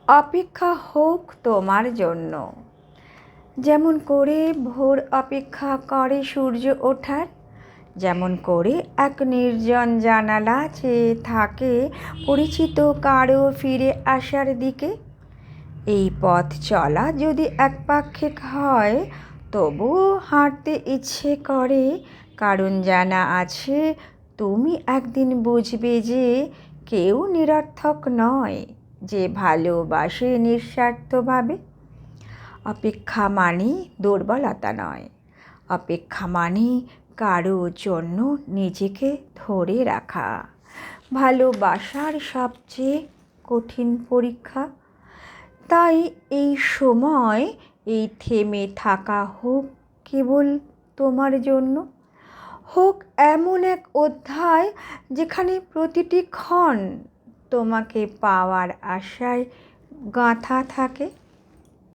অপেক্ষা হোক তোমার জন্য। যেমন করে ভোর অপেক্ষা করে সূর্য ওঠার, যেমন করে এক নির্জন জানালা চেয়ে থাকে পরিচিত কারো ফিরে আসার দিকে। এই পথ চলা যদি একপাক্ষিক হয়, তবুও হাঁটতে ইচ্ছে করে, কারণ জানা আছে তুমি একদিন বুঝবে যে কেউ নিরর্থক নয়, যে ভালোবাসে নিঃস্বার্থভাবে। অপেক্ষা মানে দুর্বলতা নয়, অপেক্ষা মানে কারো জন্য নিজেকে ধরে রাখা। ভালোবাসার সবচেয়ে কঠিন পরীক্ষা। তাই এই সময়, এই থেমে থাকা হোক কেবল তোমার জন্য। হোক এমন এক অধ্যায় যেখানে প্রতিটি ক্ষণ তোমাকে পাওয়ার আশায় গাঁথা থাকে।